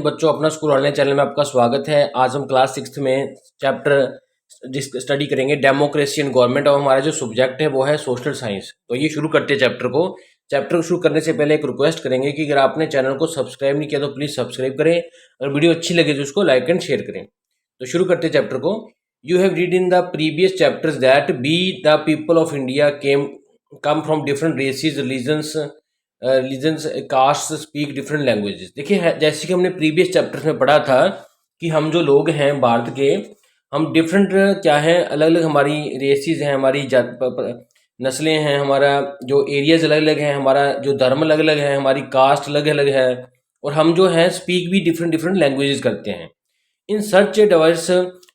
बच्चों, अपना school online channel में आपका स्वागत है। आज हम क्लास 6 में चैप्टर स्टडी करेंगे डेमोक्रेसी एंड गवर्नमेंट, और हमारा जो सब्जेक्ट है वो है सोशल साइंस। तो ये शुरू करते हैं चैप्टर को। चैप्टर को शुरू करने से पहले एक रिक्वेस्ट करेंगे कि अगर आपने चैनल को सब्सक्राइब नहीं किया तो प्लीज़ सब्सक्राइब करें। अगर वीडियो अच्छी लगे तो उसको लाइक एंड शेयर करें। तो शुरू करते हैं चैप्टर को। You have read in the previous chapters that be the people of India come from different races religions caste speak different languages. देखिए, जैसे कि हमने प्रीवियस चैप्टर्स में पढ़ा था कि हम जो लोग हैं भारत के, हम डिफरेंट क्या है, अलग अलग हमारी रेसिस हैं, हमारी नस्लें हैं, हमारा जो एरियाज अलग अलग हैं, हमारा जो धर्म अलग अलग है, हमारी कास्ट अलग अलग है, और हम जो है स्पीक भी डिफरेंट डिफरेंट लैंग्वेजेस करते हैं। In such a diverse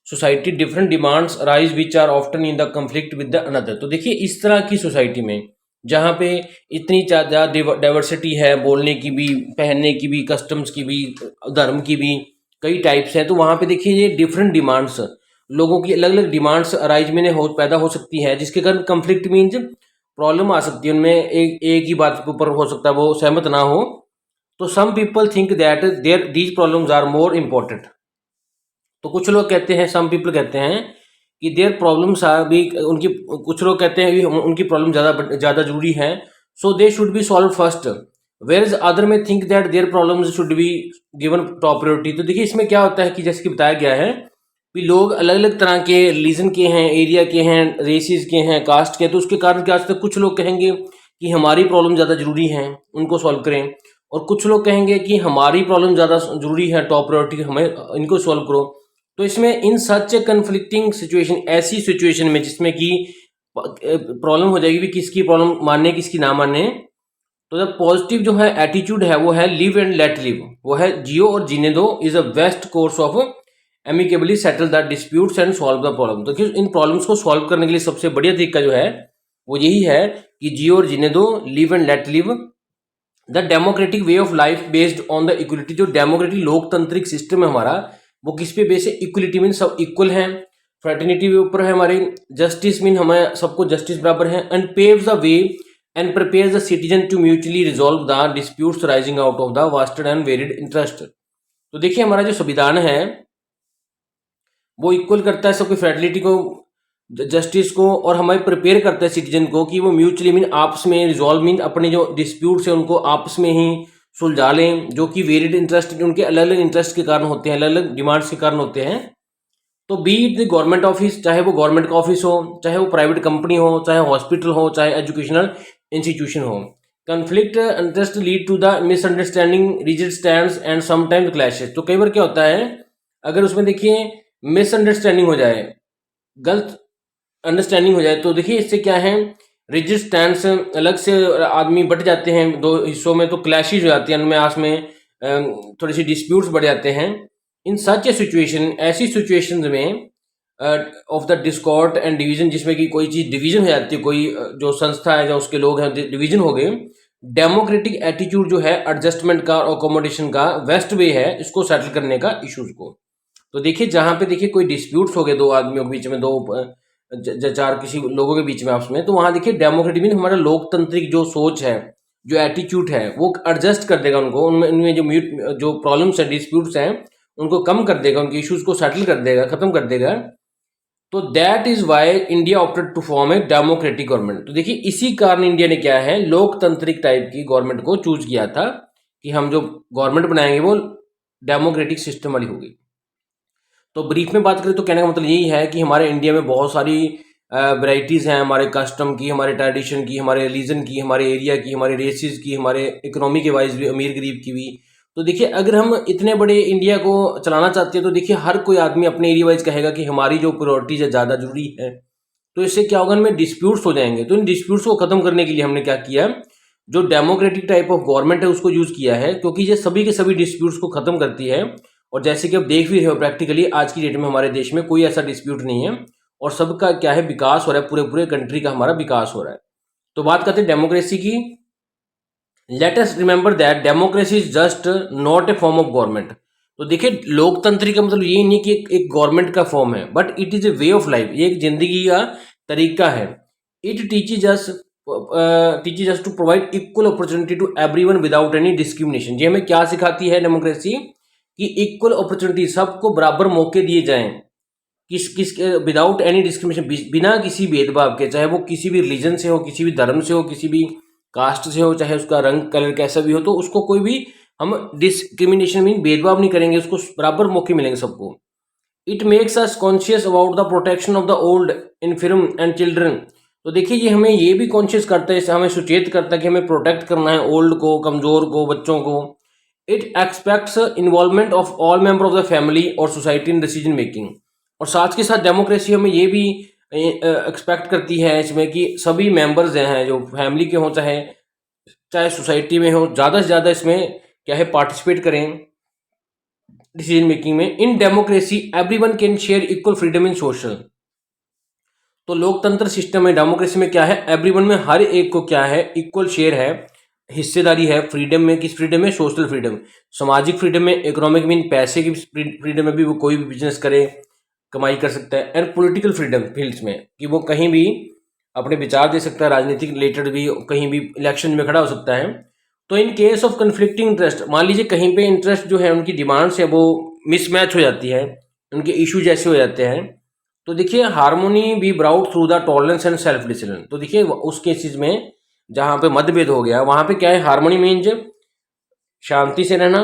society different demands arise which are often in the conflict with the another. तो देखिए, इस तरह की सोसाइटी में जहाँ पे इतनी ज़्यादा डाइवर्सिटी है, बोलने की भी, पहनने की भी, कस्टम्स की भी, धर्म की भी कई टाइप्स हैं, तो वहाँ पे देखिए ये डिफरेंट डिमांड्स, लोगों की अलग अलग डिमांड्स अराइज में पैदा हो सकती है, जिसके कारण कंफ्लिक्ट मीन्स प्रॉब्लम आ सकती है। उनमें एक ही बात के ऊपर हो सकता है वो सहमत ना हो। तो some people think that there these problems are more important. तो कुछ लोग कहते हैं, सम पीपल कहते हैं कि देयर प्रॉब्लम्स आर भी, उनकी कुछ लोग कहते हैं कि उनकी प्रॉब्लम ज़्यादा जरूरी है, so they should be solved first, where is other may think that their problems should be given top priority. तो देखिए, इसमें क्या होता है कि जैसे कि बताया गया है कि लोग अलग अलग तरह के रिलीजन के हैं, एरिया के हैं, रेसिस के हैं, कास्ट के हैं, तो उसके कारण क्या होता है, कुछ लोग कहेंगे कि हमारी प्रॉब्लम ज़्यादा जरूरी है, उनको सॉल्व करें, और कुछ लोग कहेंगे कि हमारी प्रॉब्लम ज़्यादा जरूरी है, टॉप प्रायोरिटी हमें, इनको सॉल्व करो। तो इसमें इन सच ए कन्फ्लिक्टिंग सिचुएशन, ऐसी सिचुएशन में जिसमें कि प्रॉब्लम हो जाएगी भी किसकी प्रॉब्लम माने किसकी ना माने, तो द पॉजिटिव जो है एटीट्यूड है वो है लिव एंड लेट लिव, वो है जियो और जीने दो, is a best course of amicably settle the disputes and solve the problem. तो इन प्रॉब्लम्स को सॉल्व करने के लिए सबसे बढ़िया तरीका जो है वो यही है कि जियो और जीने दो, live and let live. The democratic way of life based on the equality, जो डेमोक्रेटिक लोकतांत्रिक सिस्टम है हमारा, वो किस पे बेस है, इक्वलिटी मीन सब इक्वल हैं, फ्रेटर्निटी के ऊपर है हमारी, जस्टिस मीन हमें सबको जस्टिस बराबर है, and paves the way and prepares the citizen two mutually resolve the disputes rising out of the wasted and varied interest. तो देखिए, हमारा जो संविधान है वो इक्वल करता है सबकी फ्रेटर्निटी को, जस्टिस को, और हमें प्रिपेयर करता है सिटीजन को कि वो म्यूचुअली मीन आपस में रिजॉल्व मीन अपने जो डिस्प्यूट्स है उनको आपस में ही सुलझा लें, जो कि वेरिड इंटरेस्ट, उनके अलग अलग इंटरेस्ट के कारण होते हैं, अलग अलग डिमांड्स के कारण होते हैं। तो B it the government office, चाहे वो गवर्नमेंट का ऑफिस हो, चाहे वो प्राइवेट कंपनी हो, चाहे हॉस्पिटल हो, चाहे एजुकेशनल इंस्टीट्यूशन हो, conflict interest lead to the misunderstanding, rigid stands and sometimes clashes. तो कई बार क्या होता है, अगर उसमें देखिए मिसअंडरस्टैंडिंग हो जाए, गलत अंडरस्टैंडिंग हो जाए, तो देखिए इससे क्या है, रिजिड स्टैंड्स, अलग से आदमी बट जाते हैं दो हिस्सों में, तो क्लैशेज हो जाती हैं उनमें, आस में थोड़ी सी डिस्प्यूट्स बढ़ जाते हैं। इन सच ए सिचुएशन, ऐसी सिचुएशन में of the Discord and division, जिसमें कि कोई चीज़ डिवीजन हो जाती है, कोई जो संस्था है या उसके लोग हैं डिवीजन हो गए, डेमोक्रेटिक एटीट्यूड जो है एडजस्टमेंट का और अकोमोडेशन का बेस्ट वे है इसको सेटल करने का, इश्यूज को। तो देखिए, जहाँ पे देखिए कोई डिस्प्यूट्स हो गए दो आदमियों के बीच में, दो चार किसी लोगों के बीच में आपस में, तो वहां देखिए डेमोक्रेटिक मीन हमारा लोकतांत्रिक जो सोच है, जो एटीट्यूड है, वो एडजस्ट कर देगा उनको, उनमें जो प्रॉब्लम्स है, डिस्प्यूट्स हैं, उनको कम कर देगा, उनके इश्यूज को सेटल कर देगा, खत्म कर देगा। तो that is why India opted to form a democratic government. तो देखिए, इसी कारण इंडिया ने क्या है, लोकतांत्रिक टाइप की गवर्नमेंट को चूज किया था कि हम जो गवर्नमेंट बनाएंगे वो डेमोक्रेटिक सिस्टम वाली होगी। तो ब्रीफ में बात करें तो कहने का मतलब यही है कि हमारे इंडिया में बहुत सारी वैरायटीज़ हैं, हमारे कस्टम की, हमारे ट्रेडिशन की, हमारे रिलीजन की, हमारे एरिया की, हमारे रेसिस की, हमारे इकोनॉमी के वाइज भी, अमीर गरीब की भी। तो देखिए, अगर हम इतने बड़े इंडिया को चलाना चाहते हैं तो देखिए हर कोई आदमी अपने एरिया वाइज कहेगा कि हमारी जो प्रायोरिटीज है ज़्यादा जरूरी है। तो इससे क्या होगा, इनमें डिस्प्यूट्स हो जाएंगे। तो इन डिस्प्यूट्स को खत्म करने के लिए हमने क्या किया, जो डेमोक्रेटिक टाइप ऑफ गवर्नमेंट है उसको यूज़ किया है, क्योंकि ये सभी के सभी डिस्प्यूट्स को खत्म करती है। और जैसे कि आप देख भी रहे हो प्रैक्टिकली आज की डेट में हमारे देश में कोई ऐसा डिस्प्यूट नहीं है, और सबका क्या है, विकास हो रहा है, पूरे पूरे कंट्री का हमारा विकास हो रहा है। तो बात करते हैं डेमोक्रेसी की। Let us remember that democracy is just not a form of government. तो देखिए, लोकतंत्र का मतलब ये नहीं कि एक गवर्नमेंट का फॉर्म है, but it is a way of life, ये एक जिंदगी का तरीका है। It teaches us to provide equal opportunity to everyone without any discrimination. ये हमें क्या सिखाती है डेमोक्रेसी, कि इक्वल अपॉर्चुनिटी, सबको बराबर मौके दिए जाएं, किस विदाउट एनी डिस्क्रिमिनेशन, बिना किसी भेदभाव के, चाहे वो किसी भी रिलीजन से हो, किसी भी धर्म से हो, किसी भी कास्ट से हो, चाहे उसका रंग कलर कैसा भी हो, तो उसको कोई भी हम डिस्क्रिमिनेशन मीन भेदभाव नहीं करेंगे, उसको बराबर मौके मिलेंगे सबको। It makes us conscious about the protection of the old, inform and children. तो देखिए ये हमें ये भी कॉन्शियस करता है, हमें सुचेत करता है कि हमें प्रोटेक्ट करना है ओल्ड को, कमजोर को, बच्चों को। It aspects involvement of all member of the family और सोसाइटी इन डिसीजन मेकिंग। और साथ के साथ डेमोक्रेसी हमें ये भी एक्सपेक्ट करती है इसमें कि सभी मेंबर्स हैं जो फैमिली के हों, चाहे चाहे सोसाइटी में हो, ज़्यादा से ज़्यादा इसमें क्या है पार्टिसिपेट करें डिसीजन मेकिंग में। In democracy everyone can share equal freedom in social. तो लोकतंत्र सिस्टम में, डेमोक्रेसी में क्या है, एवरीवन में हर एक को क्या है इक्वल शेयर है, हिस्सेदारी है फ्रीडम में। किस फ्रीडम में? सोशल फ्रीडम, सामाजिक फ्रीडम में, इकोनॉमिक मीन पैसे की फ्रीडम में भी वो कोई भी बिजनेस करे, कमाई कर सकता है। एंड पॉलिटिकल फ्रीडम फील्ड्स में कि वो कहीं भी अपने विचार दे सकता है, राजनीतिक रिलेटेड भी कहीं भी इलेक्शन में खड़ा हो सकता है। तो in case of conflicting interest, मान लीजिए कहीं पे इंटरेस्ट जो है उनकी डिमांड्स है वो मिसमैच हो जाती है, उनके इशू जैसे हो जाते हैं, तो देखिए harmony be brought through the tolerance and self discipline. तो देखिए उस केसेस में जहाँ पे मतभेद हो गया वहाँ पे क्या है, हार्मोनी मीन्स शांति से रहना,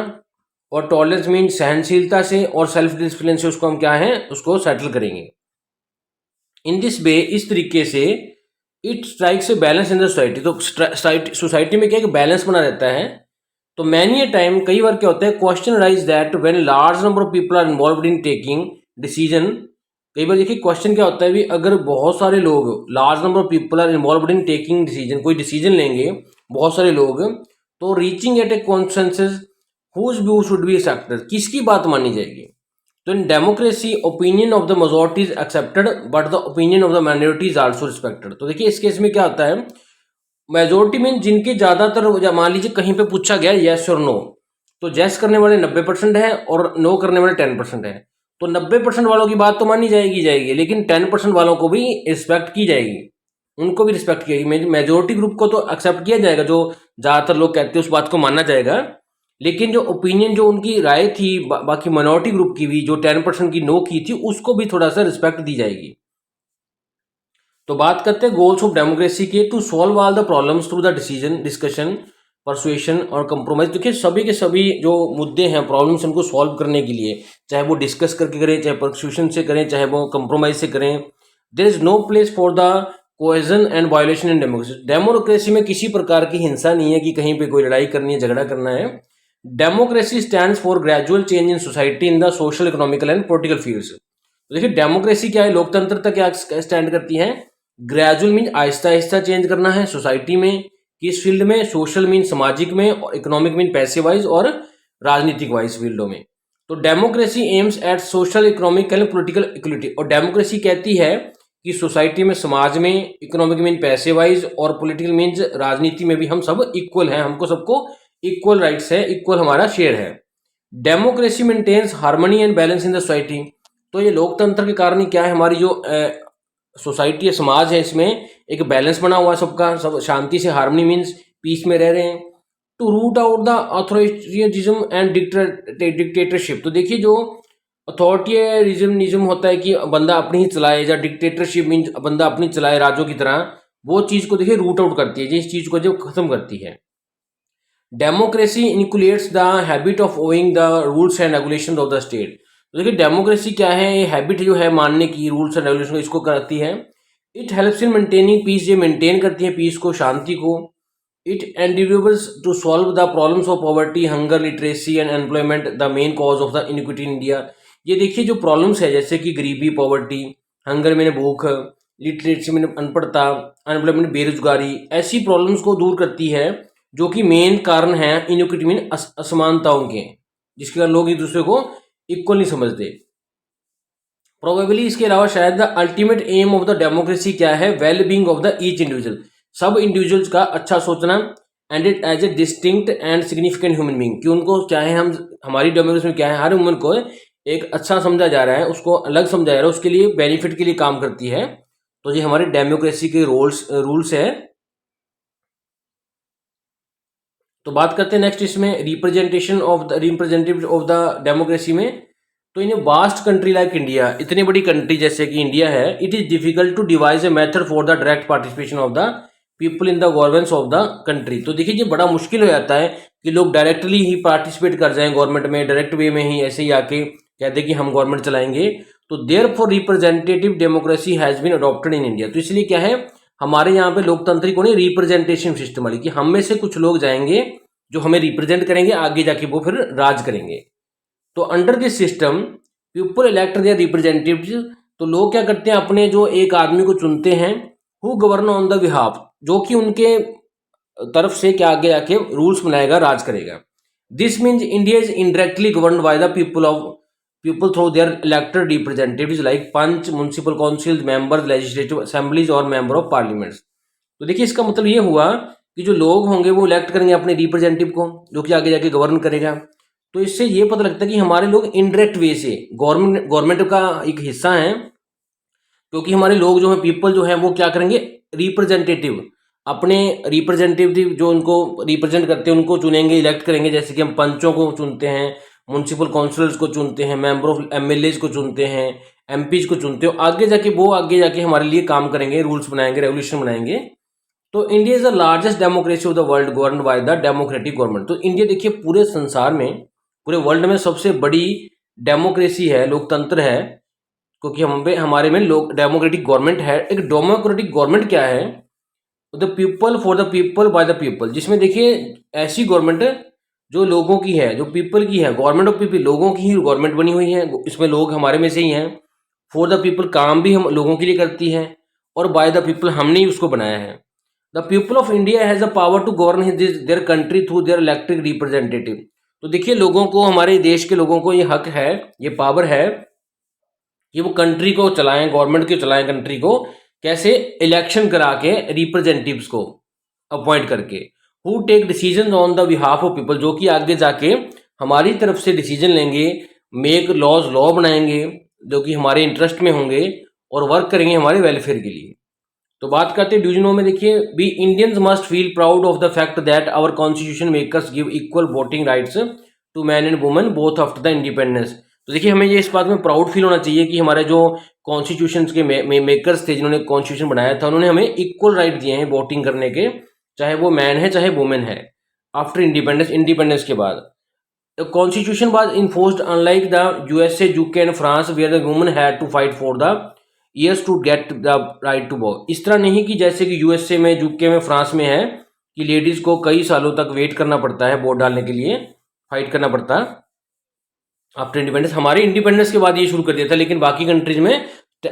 और टॉलरेंस मीन्स सहनशीलता से, और सेल्फ डिसिप्लिन से उसको हम क्या है उसको सेटल करेंगे। इन दिस वे, इस तरीके से it strikes a balance in the society. तो सोसाइटी में क्या है कि बैलेंस बना रहता है। तो मैनी ए टाइम, कई बार क्या होता है, question rise that when large number of people are involved in taking decision. कई बार देखिए क्वेश्चन क्या होता है भी, अगर बहुत सारे लोग, large number of people are involved in taking decision, कोई डिसीजन लेंगे बहुत सारे लोग, तो reaching at a consensus whose view should be accepted, किसकी बात मानी जाएगी। तो in democracy opinion of the majority is accepted but the opinion of the minority is also respected. तो देखिए इस केस में क्या होता है, मेजोरिटी मीन जिनके ज्यादातर, मान लीजिए कहीं पे पूछा गया येस और नो, तो येस करने वाले 90% है और नो करने वाले 10% है। तो 90% वालों की बात तो मानी जाएगी, लेकिन 10% वालों को भी रिस्पेक्ट की जाएगी, उनको भी रिस्पेक्ट की जाएगी। मेजोरिटी ग्रुप को तो एक्सेप्ट किया जाएगा, जो ज्यादातर लोग कहते हैं उस बात को माना जाएगा, लेकिन जो ओपिनियन, जो उनकी राय थी बाकी माइनॉरिटी ग्रुप की भी, जो 10% की नो की थी, उसको भी थोड़ा सा रिस्पेक्ट दी जाएगी। तो बात करते हैं गोल्स ऑफ डेमोक्रेसी के, to solve all the problems through the decision, discussion, persuasion और कंप्रोमाइज। देखिए सभी के सभी जो मुद्दे हैं, प्रॉब्लम्स, उनको सॉल्व करने के लिए, चाहे वो डिस्कस करके करें, चाहे परसुएशन से करें, चाहे वो कंप्रोमाइज से करें, there is no place for the cohesion and violation in democracy. Democracy में किसी प्रकार की हिंसा नहीं है कि कहीं पे कोई लड़ाई करनी है, झगड़ा करना है। Democracy stands for gradual change in society in the social, economical and political fields. तो देखिए डेमोक्रेसी क्या है, लोकतंत्रता क्या स्टैंड करती है, gradual mean Aahista Aahista change करना है सोसाइटी में, किस फील्ड में, सोशल मीन सामाजिक में, और इकोनॉमिक मीन पैसे वाइज, और राजनीतिक वाइज फील्डों में। तो democracy aims at social, economic and political equality. और डेमोक्रेसी कहती है कि सोसाइटी में, समाज में, इकोनॉमिक मीन पैसे वाइज, और पॉलिटिकल मीन्स राजनीति में भी हम सब इक्वल हैं, हमको सबको इक्वल राइट्स है, इक्वल हमारा शेयर है। Democracy maintains harmony and balance in the society. तो ये लोकतंत्र के कारण ही क्या है, हमारी जो सोसाइटी है, समाज है, इसमें एक बैलेंस बना हुआ है सबका, सब शांति से, हार्मनी मीन्स पीस में रह रहे हैं। To root out the authoritarianism and dictatorship. तो देखिए जो अथॉरिटेरिज्म होता है कि बंदा अपनी ही चलाए, या डिक्टेटरशिप मीन्स बंदा अपनी चलाए राजों की तरह, वो चीज़ को देखिए रूट आउट करती है, जिस चीज़ को जो खत्म करती है। Democracy inculcates the habit of obeying the rules and regulation of the state. तो देखिए डेमोक्रेसी क्या है, ये हैबिट जो है मानने की, रूल्स एंड रेगुलेशन, इसको करती है। It helps in maintaining peace, ये मेंटेन करती है पीस को, शांति को। It endeavours to solve the problems of poverty, hunger, literacy and employment, the main cause of the inequity in India. ये देखिए जो प्रॉब्लम्स है, जैसे कि गरीबी, पॉवर्टी, हंगर मैंने भूख, लिटरेसी मैंने अनपढ़ता, अनएम्प्लॉयमेंट बेरोजगारी, ऐसी प्रॉब्लम्स को दूर करती है, जो कि मेन कारण है इनइक्विटी मीन असमानताओं के, जिसके कारण लोग एक दूसरे को इक्वल नहीं समझते। प्रोबेबली इसके अलावा शायद the ultimate aim of the democracy क्या है, well being of the each individual, सब इंडिविजुअल्स का अच्छा सोचना, and it as a distinct and significant human being, कि उनको क्या है, हम हमारी डेमोक्रेसी में क्या है, हर ह्यूमन को एक अच्छा समझा जा रहा है, उसको अलग समझा जा रहा है, उसके लिए बेनिफिट के लिए काम करती है। तो ये हमारे डेमोक्रेसी के रूल्स है। तो बात करते हैं नेक्स्ट इसमें रिप्रेजेंटेटिव ऑफ द डेमोक्रेसी में। तो in vast country like India, इतनी बड़ी कंट्री जैसे कि इंडिया है, it is difficult to devise a method for the direct participation of the people in the governance of the country. तो देखिए ये बड़ा मुश्किल हो जाता है कि लोग डायरेक्टली ही पार्टिसिपेट कर जाएं गवर्नमेंट में, डायरेक्ट वे में ही ऐसे ही आके कहते कि हम गवर्नमेंट चलाएंगे। तो therefore representative democracy has been adopted in India. तो इसलिए क्या है, हमारे यहाँ पे लोकतांत्रिक होने रिप्रेजेंटेशन सिस्टम वाली, कि हम में से कुछ लोग जाएंगे जो हमें रिप्रेजेंट करेंगे, आगे जाके वो फिर राज करेंगे। तो under this system people elect their representatives. तो लोग क्या करते हैं, अपने जो एक आदमी को चुनते हैं, who govern on the behalf, जो कि उनके तरफ से क्या आगे जाके रूल्स बनाएगा, राज करेगा। This means India is indirectly govern by the people through their elected representatives like panch, municipal council members, legislative assemblies और मेंबर ऑफ पार्लियामेंट्स। तो देखिए इसका मतलब ये हुआ कि जो लोग होंगे वो इलेक्ट करेंगे अपने रिप्रेजेंटेटिव को, जो कि आगे जाके गवर्न करेगा। तो इससे ये पता लगता है कि हमारे लोग इनडायरेक्ट वे से गवर्नमेंट का एक हिस्सा है, क्योंकि हमारे लोग जो है, पीपल जो है, वो क्या करेंगे, रिप्रेजेंटेटिव, अपने रिप्रेजेंटेटिव जो उनको रिप्रेजेंट करते हैं उनको चुनेंगे, इलेक्ट करेंगे। जैसे कि हम पंचों को चुनते हैं, म्युनिसिपल काउंसिलर्स को चुनते हैं, मेंबर ऑफ एमएलएज को चुनते हैं, एमपीज को चुनते हो, आगे जाके हमारे लिए काम करेंगे, रूल्स बनाएंगे, रेगुलेशन बनाएंगे। तो India is the largest democracy of the world govern by the democratic government. तो इंडिया देखिए पूरे संसार में, पूरे वर्ल्ड में सबसे बड़ी डेमोक्रेसी है, लोकतंत्र है, क्योंकि हमारे में लोग डेमोक्रेटिक गवर्नमेंट है। एक डेमोक्रेटिक गवर्नमेंट क्या है, the people for the people bye the people, जिसमें देखिए ऐसी गवर्नमेंट जो लोगों की है, जो पीपल की है, गवर्नमेंट ऑफ पीपल, लोगों की ही गवर्नमेंट बनी हुई है, इसमें लोग हमारे में से ही हैं। फॉर द पीपल, काम भी हम लोगों के लिए करती है, और बाय द पीपल, हमने ही उसको बनाया है। The people of India has the power to govern their country through their elected representative. तो देखिए लोगों को, हमारे देश के लोगों को ये हक है, ये पावर है कि वो कंट्री को चलाएं, गवर्नमेंट को चलाएं, कंट्री को कैसे, इलेक्शन करा के रिप्रेजेंटेटिव्स को अपॉइंट करके, who take decision on the behalf of people, जो कि आगे जाके हमारी तरफ से डिसीजन लेंगे, मेक लॉ बनाएंगे जो कि हमारे इंटरेस्ट में होंगे, और वर्क करेंगे हमारे वेलफेयर के लिए। तो बात करते हैं ड्यूजनो में। देखिए, we Indians must feel proud of the fact that our constitution makers give equal voting rights to man and women both after the independence. तो देखिए हमें ये इस बात में प्राउड फील होना चाहिए कि हमारे जो कॉन्स्टिट्यूशन के मेकर्स थे, जिन्होंने कॉन्स्टिट्यूशन बनाया था, उन्होंने हमें इक्वल राइट दिए हैं वोटिंग करने के, चाहे वो मैन है चाहे वुमेन है, आफ्टर इंडिपेंडेंस के बाद। The constitution was enforced unlike the USA, UK and France, where the women had to fight for the years to get the right to vote. इस तरह नहीं कि जैसे कि यूएसए में, यूके में, फ्रांस में है कि लेडीज को कई सालों तक वेट करना पड़ता है वोट डालने के लिए, फाइट करना पड़ता है आफ्टर इंडिपेंडेंस। हमारे इंडिपेंडेंस के बाद ये शुरू कर दिया था, लेकिन बाकी कंट्रीज में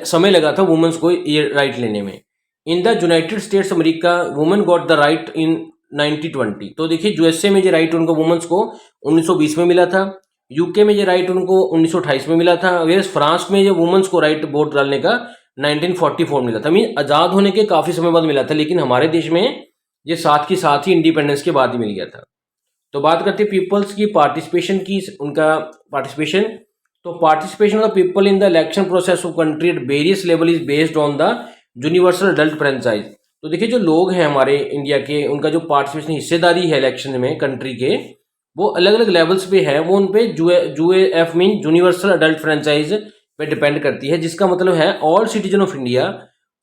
समय लगा था वुमेन्स को ये राइट लेने में। In the United States America, women got the right in 1920। तो देखिए यूएसए में ये राइट उनको, वुमेन्स को 1920 में मिला था, यूके में ये राइट उनको 1928 में मिला था, वेयर फ्रांस में ये वुमेन्स को राइट वोट डालने का 1944 मिला था। मीन आज़ाद होने के काफ़ी समय बाद मिला था, लेकिन हमारे देश में ये साथ ही इंडिपेंडेंस के बाद ही मिल गया था। तो बात करते हैं पीपल्स की पार्टिसिपेशन की, उनका पार्टिसिपेशन। तो participation of the people in the election process of country at various level is based on the universal adult franchise. तो देखिए जो लोग हैं हमारे इंडिया के, उनका जो पार्टिसिपेशन, हिस्सेदारी है इलेक्शन में कंट्री के, वो अलग अलग लेवल्स पे है। वो उन पे UAF mean universal adult franchise पे डिपेंड करती है, जिसका मतलब है all citizen of India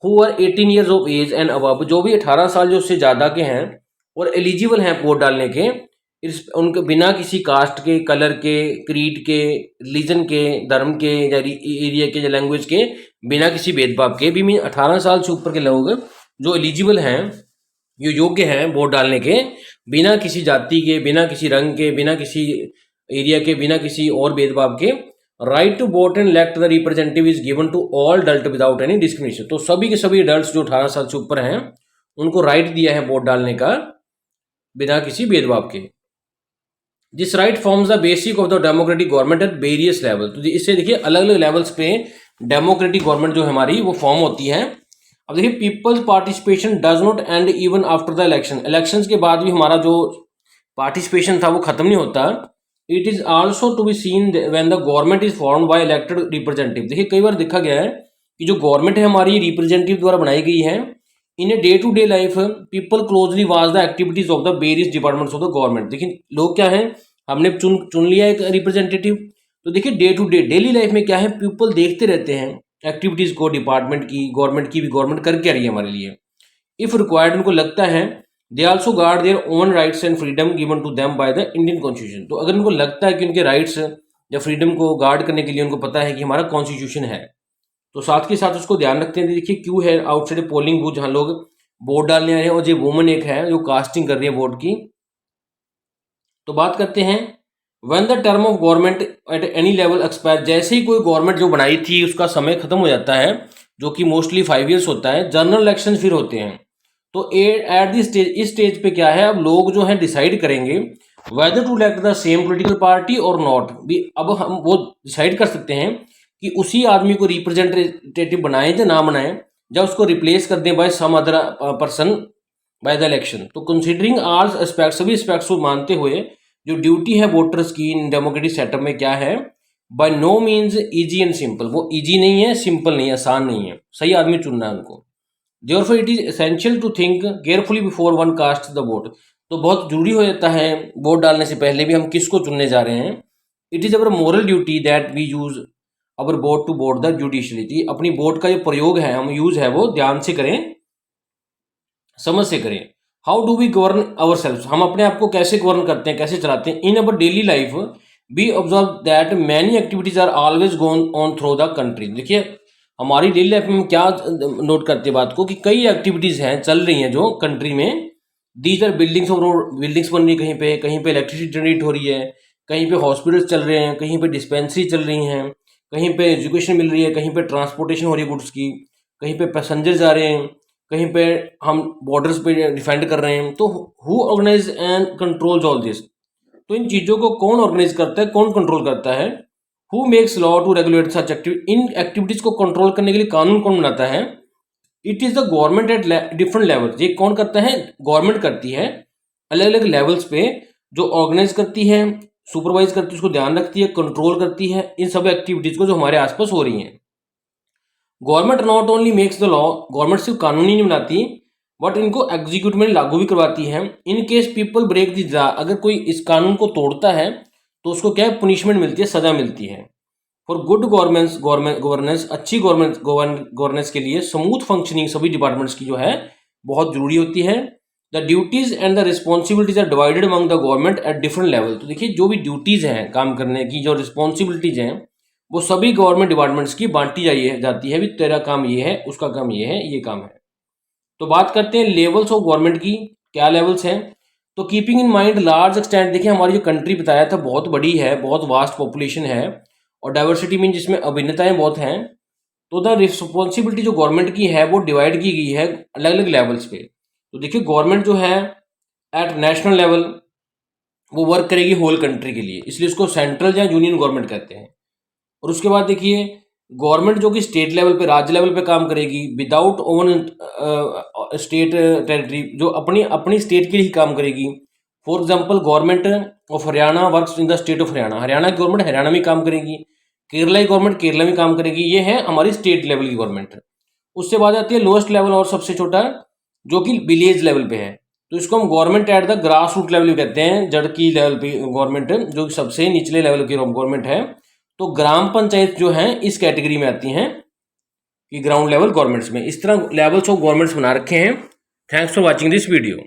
who are 18 years of age and above, जो भी 18 साल जो उससे ज़्यादा के हैं और एलिजिबल हैं वोट डालने के, उनके बिना किसी कास्ट के, कलर के, क्रीड के, रिलीजन के, धर्म के, या एरिया के, या लैंग्वेज के, बिना किसी भेदभाव के भी, मीन 18 साल से ऊपर के लोग जो एलिजिबल हैं, जो योग्य हैं वोट डालने के, बिना किसी जाति के, बिना किसी रंग के, बिना किसी एरिया के, बिना किसी और भेदभाव के, right to vote and elect the representative is given to all adult without any discrimination. तो सभी के सभी अडल्ट जो 18 साल से ऊपर हैं, उनको राइट दिया है वोट डालने का बिना किसी भेदभाव के। This right forms the basic of the democratic government at various level. तो इससे देखिए अलग अलग लेवल्स पे डेमोक्रेटिक गवर्नमेंट जो हमारी वो फॉर्म होती है। अब देखिए peoples participation does not and even after the election. Elections के बाद भी हमारा जो पार्टिसिपेशन था वो खत्म नहीं होता। It is also to be seen when the government is formed by elected representative. देखिए कई बार देखा गया है कि जो गवर्नमेंट है हमारी रिप्रेजेंटेटिव द्वारा बनाई गई है, in a day to day life people closely watch the activities of the various departments of the government. देखिए लोग क्या है, हमने चुन लिया एक रिप्रेजेंटेटिव, तो देखिए day to day daily life में क्या है, पीपल देखते रहते हैं एक्टिविटीज को, डिपार्टमेंट की, गवर्नमेंट की भी, गवर्नमेंट कर क्या रही है हमारे लिए। इफ रिक्वायर्ड, उनको लगता है, they also guard their own rights and freedom given to them by the Indian constitution. तो अगर उनको लगता है कि उनके राइट्स या फ्रीडम को गार्ड करने के लिए उनको पता है कि हमारा कॉन्स्टिट्यूशन है, तो साथ के साथ उसको ध्यान रखते हैं। देखिए क्यों है आउटसाइड पोलिंग बूथ जहाँ लोग वोट डालने आ रहे हैं, और जो वुमन एक है जो कास्टिंग कर रही है वोट की। तो बात करते हैं, when the term of government at any level expire, जैसे ही कोई गवर्नमेंट जो बनाई थी उसका समय खत्म हो जाता है, जो कि मोस्टली 5 ईयर्स होता है, जनरल इलेक्शन फिर होते हैं। तो एट दिस स्टेज, इस स्टेज पे क्या है, अब लोग जो है डिसाइड करेंगे whether to elect the same political party और नॉट भी। अब हम वो डिसाइड कर सकते हैं कि उसी आदमी को रिप्रेजेंटेटिव बनाएं या ना बनाएं, या उसको रिप्लेस कर दें by some other person by the election. तो कंसिडरिंग ऑल एस्पेक्ट्स, सभी एस्पेक्ट्स को मानते हुए, जो ड्यूटी है वोटर्स की इन डेमोक्रेटिक सेटअप में क्या है, by no means easy and simple. वो इजी नहीं है, सिंपल नहीं है, आसान नहीं है, सही आदमी चुनना है उनको। Therefore it is essential to think carefully before one casts the vote। तो बहुत जरूरी हो जाता है वोट डालने से पहले भी हम किसको चुनने जा रहे हैं। It is our moral duty that we use our vote to vote the judiciously. अपनी वोट का जो प्रयोग है, हम यूज है, वो ध्यान से करें, समझ से करें। How do we govern our self, हम अपने आप को कैसे गवर्न करते हैं, कैसे चलाते हैं। In our daily life we observe that many activities are always gone on through the country. देखिए हमारी डेली लाइफ में क्या नोट करते हैं बात को, कि कई एक्टिविटीज़ हैं चल रही हैं जो कंट्री में। These are buildings of road, buildings बन रही है, कहीं पे इलेक्ट्रिसिटी जनरेट हो रही है, कहीं पे हॉस्पिटल्स चल रहे हैं, कहीं पे डिस्पेंसरी चल रही हैं, कहीं पे एजुकेशन मिल रही है, कहीं पे ट्रांसपोर्टेशन हो रही है गुड्स की, कहीं पे पैसेंजर्स आ रहे हैं, कहीं पे हम बॉर्डर्स पे डिफेंड कर रहे हैं। तो who organise and controls all this. तो इन चीज़ों को कौन ऑर्गेनाइज करता है, कौन कंट्रोल करता है। Who makes law to regulate such activity, इन एक्टिविटीज को कंट्रोल करने के लिए कानून कौन बनाता है। It is the government at different levels. ये कौन करता है, गवर्नमेंट करती है अलग अलग लेवल्स पे, जो ऑर्गेनाइज करती है, सुपरवाइज करती है, उसको ध्यान रखती है, कंट्रोल करती है इन सब एक्टिविटीज को जो हमारे आसपास हो रही हैं। Government not only makes the law, government सिर्फ कानून ही नहीं बनाती, बट इनको एग्जीक्यूट में लागू भी करवाती है। In case people break the law, अगर कोई इस कानून को तोड़ता है तो उसको क्या है, पनिशमेंट मिलती है, सजा मिलती है। फॉर गुड गवर्नेंस, अच्छी गवर्नेंस के लिए स्मूथ फंक्शनिंग सभी डिपार्टमेंट्स की जो है बहुत जरूरी होती है। The duties and the responsibilities are divided among the government at different level. तो देखिए जो भी ड्यूटीज हैं काम करने की, जो रिस्पॉन्सिबिलिटीज हैं, वो सभी गवर्नमेंट डिपार्टमेंट्स की बांटी जाती है भी, तेरा काम ये है, उसका काम ये है, ये काम है। तो बात करते हैं लेवल्स ऑफ गवर्नमेंट की, क्या लेवल्स हैं। तो keeping in mind large extent, देखिए हमारी जो कंट्री बताया था बहुत बड़ी है, बहुत वास्ट पॉपुलेशन है, और डाइवर्सिटी मीन जिसमें अभिन्नताएं बहुत हैं। तो द रिस्पॉन्सिबिलिटी जो गवर्नमेंट की है वो डिवाइड की गई है अलग अलग लेवल्स पे। तो देखिए गवर्नमेंट जो है एट नेशनल लेवल वो वर्क करेगी होल कंट्री के लिए, इसलिए उसको सेंट्रल या यूनियन गवर्नमेंट कहते हैं। और उसके बाद देखिए गवर्नमेंट जो कि स्टेट लेवल पे, राज्य लेवल पे काम करेगी विदाउट ओन स्टेट टेरिटरी, जो अपनी अपनी स्टेट के लिए ही काम करेगी। For example government of Haryana works in the state of Haryana, Haryana की गवर्नमेंट हरियाणा में काम करेगी, केरला की गवर्नमेंट केरला में काम करेगी। ये है हमारी स्टेट लेवल की गवर्नमेंट। उससे बाद आती है लोएस्ट लेवल और सबसे छोटा, जो कि विलेज लेवल पे है। तो इसको हम government at the grass root level भी कहते हैं, जड़ की लेवल पे गवर्नमेंट, जो सबसे निचले लेवल की गवर्नमेंट है। तो ग्राम पंचायत जो है इस कैटेगरी में आती हैं कि ग्राउंड लेवल गवर्नमेंट्स में। इस तरह लेवल्स ऑफ गवर्नमेंट्स बना रखे हैं। Thanks for watching this video.